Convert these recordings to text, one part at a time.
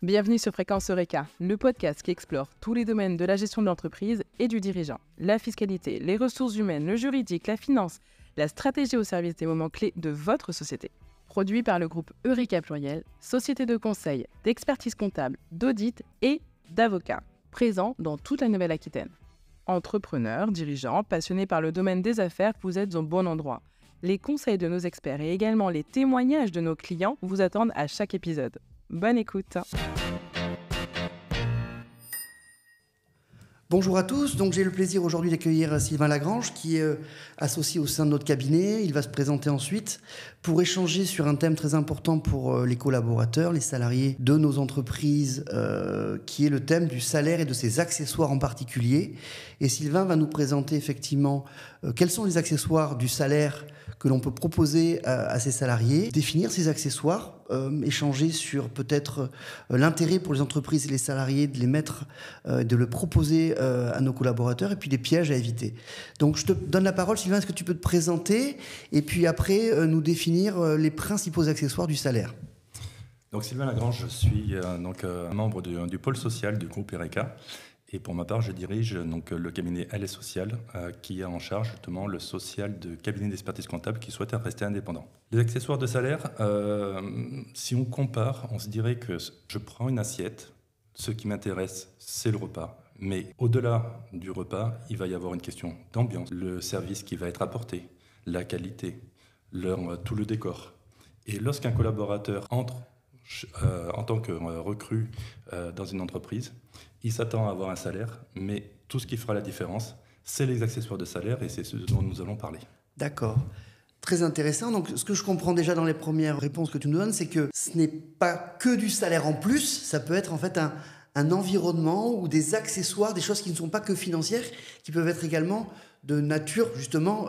Bienvenue sur Fréquence Eureka, le podcast qui explore tous les domaines de la gestion de l'entreprise et du dirigeant. La fiscalité, les ressources humaines, le juridique, la finance, la stratégie au service des moments clés de votre société. Produit par le groupe Eureka Pluriel, société de conseil, d'expertise comptable, d'audit et d'avocats, présent dans toute la Nouvelle-Aquitaine. Entrepreneurs, dirigeants, passionnés par le domaine des affaires, vous êtes au bon endroit. Les conseils de nos experts et également les témoignages de nos clients vous attendent à chaque épisode. Bonne écoute. Bonjour à tous, donc j'ai le plaisir aujourd'hui d'accueillir Sylvain Lagrange qui est associé au sein de notre cabinet. Il va se présenter ensuite pour échanger sur un thème très important pour les collaborateurs, les salariés de nos entreprises, qui est le thème du salaire et de ses accessoires en particulier. Et Sylvain va nous présenter effectivement quels sont les accessoires du salaire que l'on peut proposer à ses salariés, définir ces accessoires, échanger sur peut-être l'intérêt pour les entreprises et les salariés de les mettre, de le proposer à nos collaborateurs et puis des pièges à éviter. Donc je te donne la parole, Sylvain, est-ce que tu peux te présenter et puis après nous définir les principaux accessoires du salaire? Donc Sylvain Lagrange, je suis membre du pôle social du groupe Eureka. Et pour ma part, je dirige le cabinet LS Social qui a en charge justement le social de cabinet d'expertise comptable qui souhaite rester indépendant. Les accessoires de salaire, si on compare, on se dirait que je prends une assiette, ce qui m'intéresse, c'est le repas. Mais au-delà du repas, il va y avoir une question d'ambiance, le service qui va être apporté, la qualité, tout le décor. Et lorsqu'un collaborateur entre en tant que recrue dans une entreprise, il s'attend à avoir un salaire, mais tout ce qui fera la différence, c'est les accessoires de salaire et c'est ce dont nous allons parler. D'accord. Très intéressant. Donc, ce que je comprends déjà dans les premières réponses que tu nous donnes, c'est que ce n'est pas que du salaire en plus, ça peut être en fait un environnement ou des accessoires, des choses qui ne sont pas que financières, qui peuvent être également de nature, justement,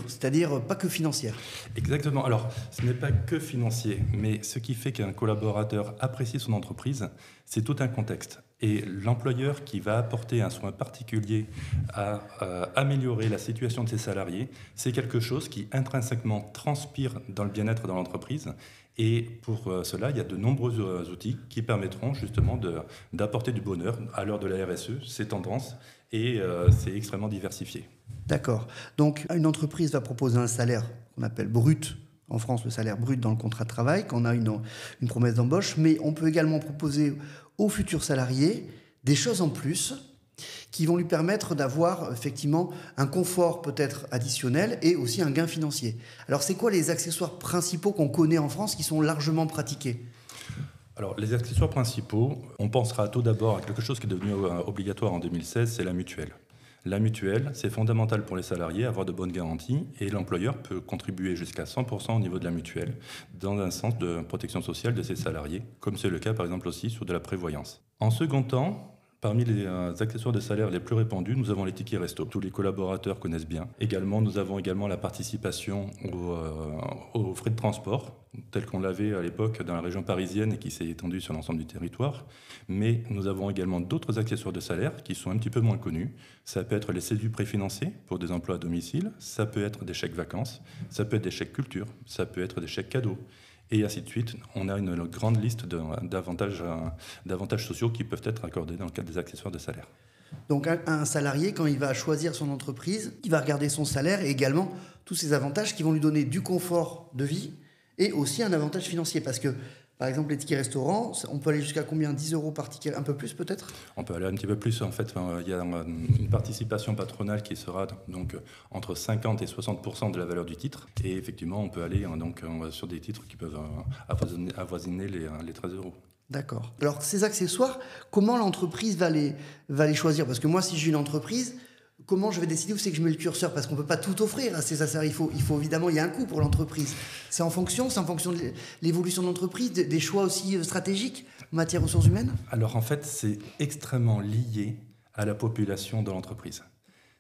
c'est-à-dire pas que financière. Exactement. Alors, ce n'est pas que financier, mais ce qui fait qu'un collaborateur apprécie son entreprise, c'est tout un contexte. Et l'employeur qui va apporter un soin particulier à améliorer la situation de ses salariés, c'est quelque chose qui intrinsèquement transpire dans le bien-être dans l'entreprise. Et pour cela, il y a de nombreux outils qui permettront justement d'apporter du bonheur. À l'heure de la RSE, c'est tendance et c'est extrêmement diversifié. D'accord. Donc, une entreprise va proposer un salaire qu'on appelle brut. En France, le salaire brut dans le contrat de travail, quand on a une promesse d'embauche. Mais on peut également proposer aux futurs salariés des choses en plus qui vont lui permettre d'avoir effectivement un confort peut-être additionnel et aussi un gain financier. Alors, c'est quoi les accessoires principaux qu'on connaît en France qui sont largement pratiqués ? Alors, les accessoires principaux, on pensera tout d'abord à quelque chose qui est devenu obligatoire en 2016, c'est la mutuelle. La mutuelle, c'est fondamental pour les salariés, avoir de bonnes garanties, et l'employeur peut contribuer jusqu'à 100% au niveau de la mutuelle, dans un sens de protection sociale de ses salariés, comme c'est le cas par exemple aussi sur de la prévoyance. En second temps, parmi les accessoires de salaire les plus répandus, nous avons les tickets resto. Tous les collaborateurs connaissent bien. Également, nous avons également la participation aux frais de transport, tel qu'on l'avait à l'époque dans la région parisienne et qui s'est étendu sur l'ensemble du territoire. Mais nous avons également d'autres accessoires de salaire qui sont un petit peu moins connus. Ça peut être les CESU préfinancés pour des emplois à domicile, ça peut être des chèques vacances, ça peut être des chèques culture, ça peut être des chèques cadeaux. Et ainsi de suite, on a une grande liste d'avantages sociaux qui peuvent être accordés dans le cadre des accessoires de salaire. Donc un salarié, quand il va choisir son entreprise, il va regarder son salaire et également tous ces avantages qui vont lui donner du confort de vie et aussi un avantage financier. Parce que, par exemple, les tickets restaurants, on peut aller jusqu'à combien? 10 € par ticket? Un peu plus peut-être? On peut aller un petit peu plus. En fait, il y a une participation patronale qui sera donc entre 50 et 60% de la valeur du titre. Et effectivement, on peut aller sur des titres qui peuvent avoisiner les 13 €. D'accord. Alors, ces accessoires, comment l'entreprise va les choisir? Parce que moi, si j'ai une entreprise, comment je vais décider où c'est que je mets le curseur? Parce qu'on ne peut pas tout offrir à ces accessoires. Il faut évidemment, il y a un coût pour l'entreprise. C'est en fonction de l'évolution de l'entreprise, des choix aussi stratégiques en matière ressources humaines? Alors en fait, c'est extrêmement lié à la population de l'entreprise.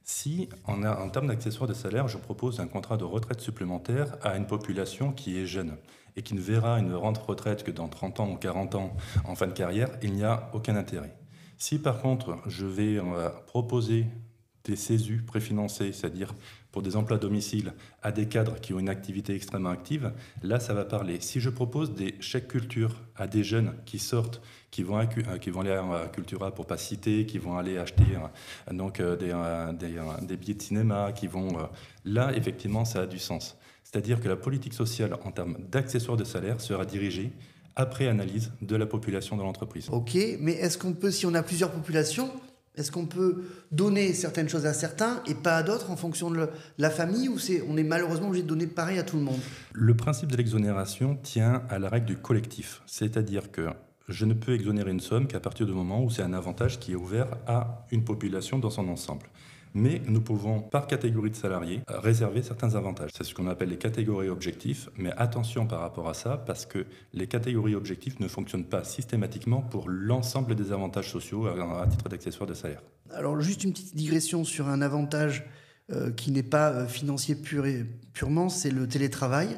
Si, en termes d'accessoires de salaire, je propose un contrat de retraite supplémentaire à une population qui est jeune et qui ne verra une rente retraite que dans 30 ans ou 40 ans en fin de carrière, il n'y a aucun intérêt. Si par contre, je vais proposer des CESU préfinancés, c'est-à-dire pour des emplois à domicile à des cadres qui ont une activité extrêmement active, là, ça va parler. Si je propose des chèques culture à des jeunes qui sortent, qui vont aller à Cultura pour pas citer, qui vont aller acheter des billets de cinéma, là, effectivement, ça a du sens. C'est-à-dire que la politique sociale, en termes d'accessoires de salaire, sera dirigée après analyse de la population de l'entreprise. Ok, mais est-ce qu'on peut, si on a plusieurs populations, est-ce qu'on peut donner certaines choses à certains et pas à d'autres en fonction de la famille, ou on est malheureusement obligé de donner pareil à tout le monde? Le principe de l'exonération tient à la règle du collectif. C'est-à-dire que je ne peux exonérer une somme qu'à partir du moment où c'est un avantage qui est ouvert à une population dans son ensemble. Mais nous pouvons, par catégorie de salariés, réserver certains avantages. C'est ce qu'on appelle les catégories objectifs, mais attention par rapport à ça, parce que les catégories objectifs ne fonctionnent pas systématiquement pour l'ensemble des avantages sociaux à titre d'accessoire de salaire. Alors, juste une petite digression sur un avantage qui n'est pas financier purement, c'est le télétravail.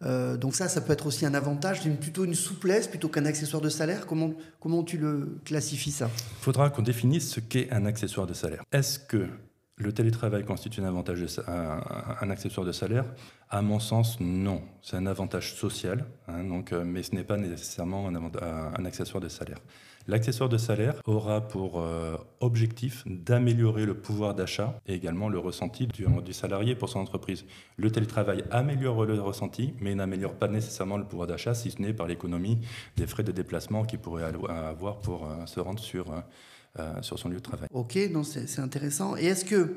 Donc ça peut être aussi un avantage, plutôt une souplesse plutôt qu'un accessoire de salaire. Comment tu le classifies, ça? Il faudra qu'on définisse ce qu'est un accessoire de salaire. Est-ce que le télétravail constitue un accessoire de salaire? À mon sens, non. C'est un avantage social, mais ce n'est pas nécessairement un accessoire de salaire. L'accessoire de salaire aura pour objectif d'améliorer le pouvoir d'achat et également le ressenti du salarié pour son entreprise. Le télétravail améliore le ressenti, mais n'améliore pas nécessairement le pouvoir d'achat, si ce n'est par l'économie des frais de déplacement qu'il pourrait avoir pour se rendre sur son lieu de travail. Ok, non, c'est intéressant. Et est-ce que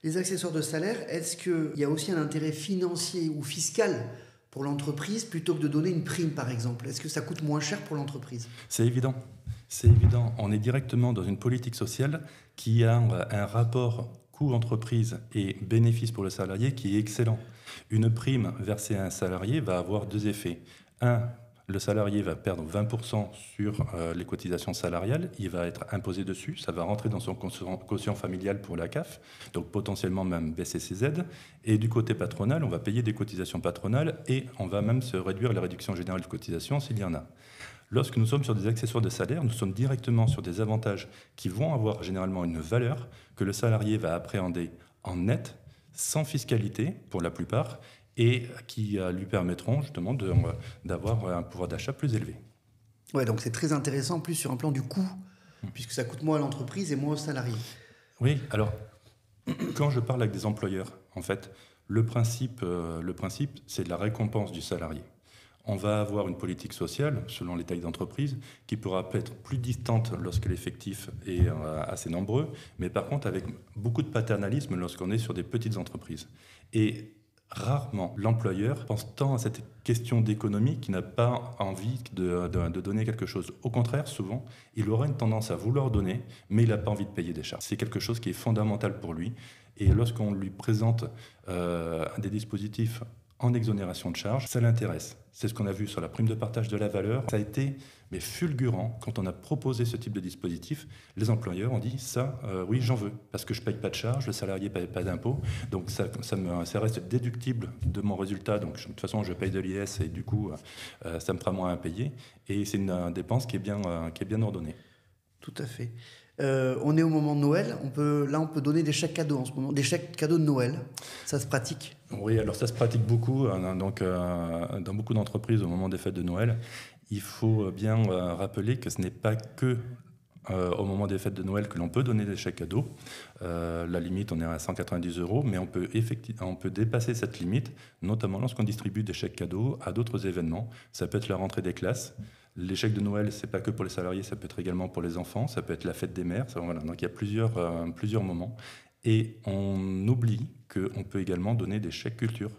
les accessoires de salaire, est-ce qu'il y a aussi un intérêt financier ou fiscal pour l'entreprise plutôt que de donner une prime, par exemple? Est-ce que ça coûte moins cher pour l'entreprise? C'est évident. C'est évident. On est directement dans une politique sociale qui a un rapport coût-entreprise et bénéfice pour le salarié qui est excellent. Une prime versée à un salarié va avoir deux effets. Un, le salarié va perdre 20% sur les cotisations salariales, il va être imposé dessus, ça va rentrer dans son quotient familial pour la CAF, donc potentiellement même baisser ses aides. Et du côté patronal, on va payer des cotisations patronales et on va même se réduire la réduction générale de cotisations s'il y en a. Lorsque nous sommes sur des accessoires de salaire, nous sommes directement sur des avantages qui vont avoir généralement une valeur que le salarié va appréhender en net, sans fiscalité pour la plupart, et qui lui permettront justement d'avoir un pouvoir d'achat plus élevé. Ouais, donc c'est très intéressant, en plus sur un plan du coût, puisque ça coûte moins à l'entreprise et moins aux salariés. Oui, alors, quand je parle avec des employeurs, en fait, le principe c'est de la récompense du salarié. On va avoir une politique sociale, selon les tailles d'entreprise, qui pourra être plus distante lorsque l'effectif est assez nombreux, mais par contre avec beaucoup de paternalisme lorsqu'on est sur des petites entreprises. Et rarement, l'employeur pense tant à cette question d'économie qu'il n'a pas envie de donner quelque chose. Au contraire, souvent, il aura une tendance à vouloir donner, mais il n'a pas envie de payer des charges. C'est quelque chose qui est fondamental pour lui. Et lorsqu'on lui présente des dispositifs en exonération de charges, ça l'intéresse. C'est ce qu'on a vu sur la prime de partage de la valeur. Ça a été fulgurant quand on a proposé ce type de dispositif. Les employeurs ont dit ça, oui, j'en veux, parce que je ne paye pas de charges, le salarié ne paye pas d'impôts, donc ça reste déductible de mon résultat. Donc de toute façon, je paye de l'IS et du coup, ça me fera moins à payer. Et c'est une dépense qui est bien ordonnée. Tout à fait. On est au moment de Noël. On peut donner des chèques cadeaux en ce moment, des chèques cadeaux de Noël. Ça se pratique? Oui, alors ça se pratique beaucoup. Dans beaucoup d'entreprises au moment des fêtes de Noël, il faut bien rappeler que ce n'est pas que au moment des fêtes de Noël que l'on peut donner des chèques cadeaux. La limite, on est à 190 €, mais on peut dépasser cette limite, notamment lorsqu'on distribue des chèques cadeaux à d'autres événements. Ça peut être la rentrée des classes. Les chèques de Noël, ce n'est pas que pour les salariés, ça peut être également pour les enfants, ça peut être la fête des mères. Voilà. Donc il y a plusieurs moments. Et on oublie qu'on peut également donner des chèques culture.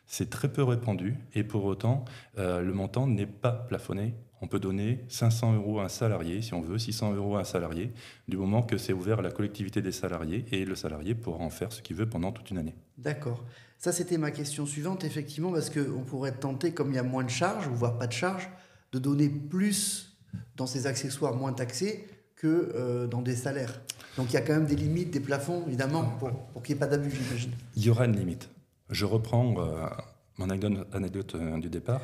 C'est très peu répandu et pour autant, le montant n'est pas plafonné. On peut donner 500 € à un salarié, si on veut, 600 € à un salarié, du moment que c'est ouvert à la collectivité des salariés et le salarié pourra en faire ce qu'il veut pendant toute une année. D'accord. Ça, c'était ma question suivante, effectivement, parce qu'on pourrait être tenté, comme il y a moins de charges, voire pas de charges, de donner plus dans ces accessoires moins taxés que dans des salaires. Donc il y a quand même des limites, des plafonds, évidemment, pour qu'il n'y ait pas d'abus, j'imagine. Il y aura une limite. Je reprends mon anecdote du départ.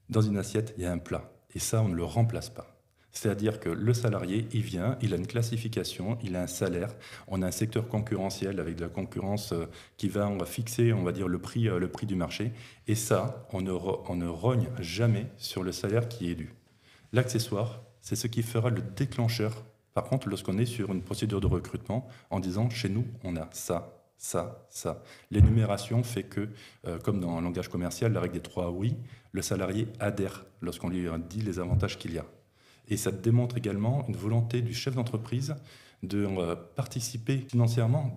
Dans une assiette, il y a un plat. Et ça, on ne le remplace pas. C'est-à-dire que le salarié, il vient, il a une classification, il a un salaire, on a un secteur concurrentiel avec de la concurrence qui va fixer, on va dire, le prix du marché. Et ça, on ne rogne jamais sur le salaire qui est dû. L'accessoire, c'est ce qui fera le déclencheur. Par contre, lorsqu'on est sur une procédure de recrutement, en disant, chez nous, on a ça, ça, ça. L'énumération fait que, comme dans le langage commercial, la règle des 3 oui, le salarié adhère lorsqu'on lui dit les avantages qu'il y a. Et ça démontre également une volonté du chef d'entreprise de participer financièrement,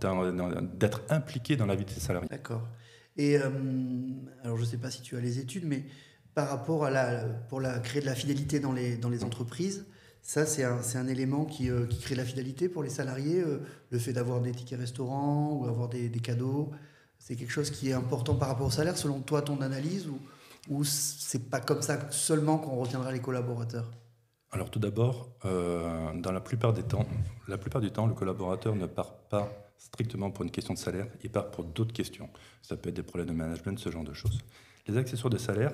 d'être impliqué dans la vie de ses salariés. D'accord. Et alors je ne sais pas si tu as les études, mais par rapport à créer de la fidélité dans les entreprises, ça c'est un élément qui crée de la fidélité pour les salariés, le fait d'avoir des tickets restaurants ou avoir des cadeaux, c'est quelque chose qui est important par rapport au salaire, selon toi, ton analyse, ou c'est pas comme ça seulement qu'on retiendra les collaborateurs? Alors tout d'abord, dans la plupart du temps, le collaborateur ne part pas strictement pour une question de salaire, il part pour d'autres questions. Ça peut être des problèmes de management, ce genre de choses. Les accessoires de salaire,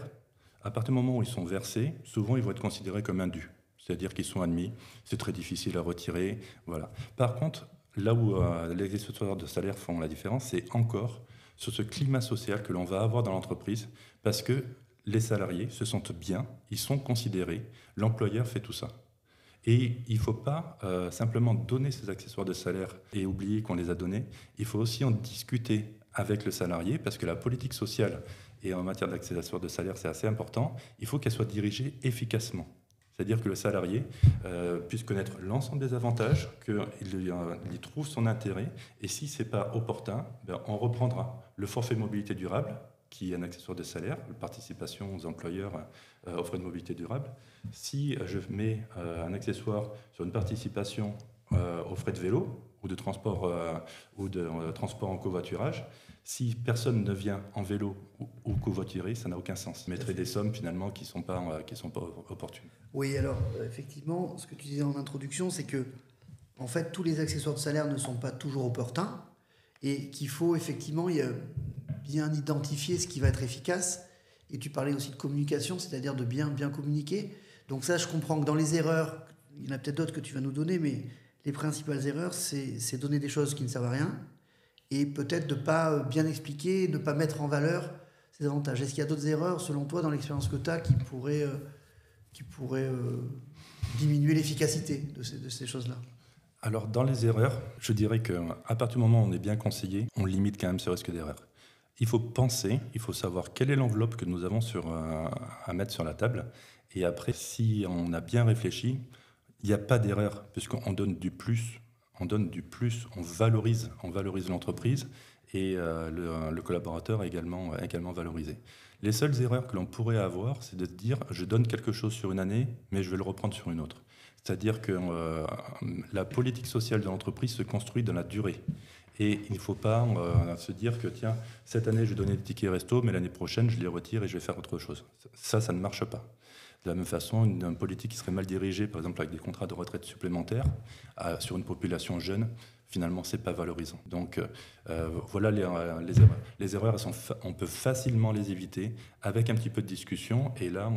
à partir du moment où ils sont versés, souvent ils vont être considérés comme indus. C'est-à-dire qu'ils sont admis, c'est très difficile à retirer. Voilà. Par contre, là où les accessoires de salaire font la différence, c'est encore sur ce climat social que l'on va avoir dans l'entreprise, parce que les salariés se sentent bien, ils sont considérés, l'employeur fait tout ça. Et il ne faut pas simplement donner ces accessoires de salaire et oublier qu'on les a donnés, il faut aussi en discuter avec le salarié, parce que la politique sociale, et en matière d'accessoires de salaire, c'est assez important, il faut qu'elle soit dirigée efficacement. C'est-à-dire que le salarié puisse connaître l'ensemble des avantages, qu'il y trouve son intérêt, et si ce n'est pas opportun, on reprendra le forfait mobilité durable, qui est un accessoire de salaire, la participation aux employeurs aux frais de mobilité durable. Si je mets un accessoire sur une participation aux frais de vélo ou de transport en covoiturage, si personne ne vient en vélo ou covoituré, ça n'a aucun sens. Je mettrai des sommes finalement qui ne sont pas opportunes. Oui, alors effectivement, ce que tu disais en introduction, c'est que en fait, tous les accessoires de salaire ne sont pas toujours opportuns et qu'il faut effectivement bien identifier ce qui va être efficace. Et tu parlais aussi de communication, c'est-à-dire de bien communiquer. Donc ça, je comprends que dans les erreurs, il y en a peut-être d'autres que tu vas nous donner, mais les principales erreurs, c'est donner des choses qui ne servent à rien et peut-être de ne pas bien expliquer, de ne pas mettre en valeur ces avantages. Est-ce qu'il y a d'autres erreurs, selon toi, dans l'expérience que tu as, qui pourraient diminuer l'efficacité de ces choses-là? Alors, dans les erreurs, je dirais qu'à partir du moment où on est bien conseillé, on limite quand même ce risque d'erreur. Il faut penser, il faut savoir quelle est l'enveloppe que nous avons à mettre sur la table. Et après, si on a bien réfléchi, il n'y a pas d'erreur, puisqu'on donne du plus, on valorise l'entreprise et le collaborateur est également valorisé. Les seules erreurs que l'on pourrait avoir, c'est de se dire « je donne quelque chose sur une année, mais je vais le reprendre sur une autre ». C'est-à-dire que la politique sociale de l'entreprise se construit dans la durée. Et il ne faut pas se dire que, tiens, cette année, je vais donner des tickets resto, mais l'année prochaine, je les retire et je vais faire autre chose. Ça ne marche pas. De la même façon, une politique qui serait mal dirigée, par exemple avec des contrats de retraite supplémentaires, sur une population jeune, finalement, ce n'est pas valorisant. Donc, voilà les erreurs. Les erreurs, on peut facilement les éviter avec un petit peu de discussion. Et là,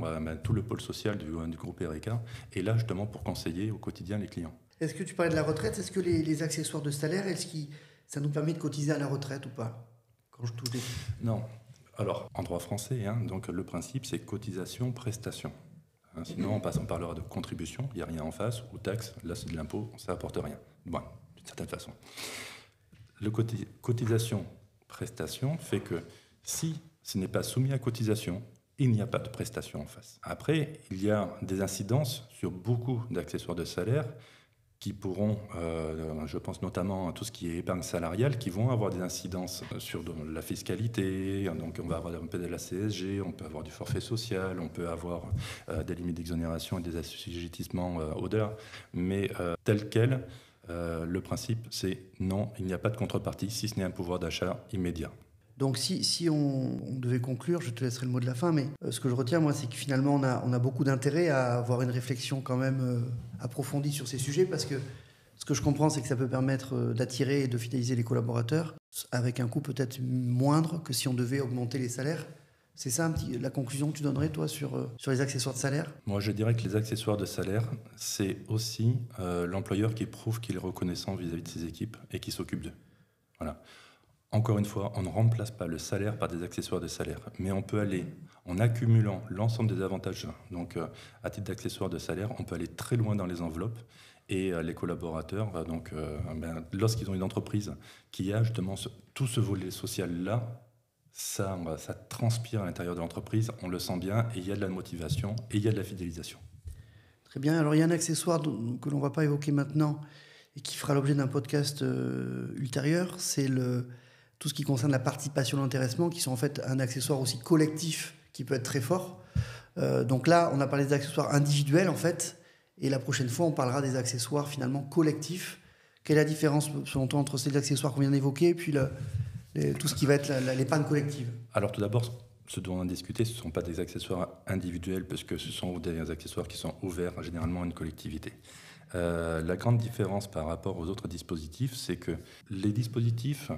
tout le pôle social du groupe Erika est là justement pour conseiller au quotidien les clients. Est-ce que tu parlais de la retraite? Est-ce que les accessoires de salaire, ça nous permet de cotiser à la retraite ou pas? Non. Alors, en droit français, donc le principe, c'est cotisation, prestation. Sinon, on parlera de contribution, il n'y a rien en face, ou taxe, là c'est de l'impôt, ça n'apporte rien. Bon, d'une certaine façon. Le cotisation, prestation fait que si ce n'est pas soumis à cotisation, il n'y a pas de prestation en face. Après, il y a des incidences sur beaucoup d'accessoires de salaire qui pourront, je pense notamment à tout ce qui est épargne salariale, qui vont avoir des incidences sur la fiscalité. Donc on va avoir un peu de la CSG, on peut avoir du forfait social, on peut avoir des limites d'exonération et des assujettissements au-delà. Mais tel quel, le principe, c'est non, il n'y a pas de contrepartie, si ce n'est un pouvoir d'achat immédiat. Donc si on devait conclure, je te laisserai le mot de la fin, mais ce que je retiens, moi, c'est que finalement, on a beaucoup d'intérêt à avoir une réflexion quand même approfondie sur ces sujets, parce que ce que je comprends, c'est que ça peut permettre d'attirer et de fidéliser les collaborateurs, avec un coût peut-être moindre que si on devait augmenter les salaires. C'est ça la conclusion que tu donnerais, toi, sur les accessoires de salaire? Moi, je dirais que les accessoires de salaire, c'est aussi l'employeur qui prouve qu'il est reconnaissant vis-à-vis de ses équipes et qui s'occupe d'eux. Voilà. Encore une fois, on ne remplace pas le salaire par des accessoires de salaire, mais on peut aller, en accumulant l'ensemble des avantages, donc à titre d'accessoires de salaire, on peut aller très loin dans les enveloppes. Et les collaborateurs, lorsqu'ils ont une entreprise qui a justement tout ce volet social-là, ça transpire à l'intérieur de l'entreprise, on le sent bien, et il y a de la motivation, et il y a de la fidélisation. Très bien. Alors, il y a un accessoire que l'on ne va pas évoquer maintenant et qui fera l'objet d'un podcast ultérieur, c'est tout ce qui concerne la participation et l'intéressement, qui sont en fait un accessoire aussi collectif qui peut être très fort. Donc là, on a parlé des accessoires individuels, en fait, et la prochaine fois, on parlera des accessoires finalement collectifs. Quelle est la différence, selon toi, entre ces accessoires qu'on vient d'évoquer et puis tout ce qui va être l'épargne collective? Alors tout d'abord, ce dont on a discuté, ce ne sont pas des accessoires individuels, parce que ce sont des accessoires qui sont ouverts généralement à une collectivité. La grande différence par rapport aux autres dispositifs, c'est que les dispositifs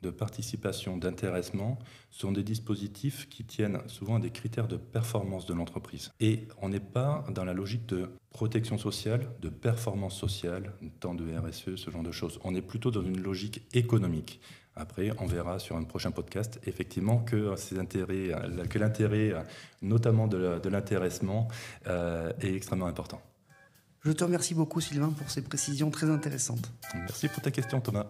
de participation, d'intéressement, sont des dispositifs qui tiennent souvent à des critères de performance de l'entreprise. Et on n'est pas dans la logique de protection sociale, de performance sociale, tant de RSE, ce genre de choses. On est plutôt dans une logique économique. Après, on verra sur un prochain podcast, effectivement, que l'intérêt, notamment de l'intéressement, est extrêmement important. Je te remercie beaucoup, Sylvain, pour ces précisions très intéressantes. Merci pour ta question, Thomas.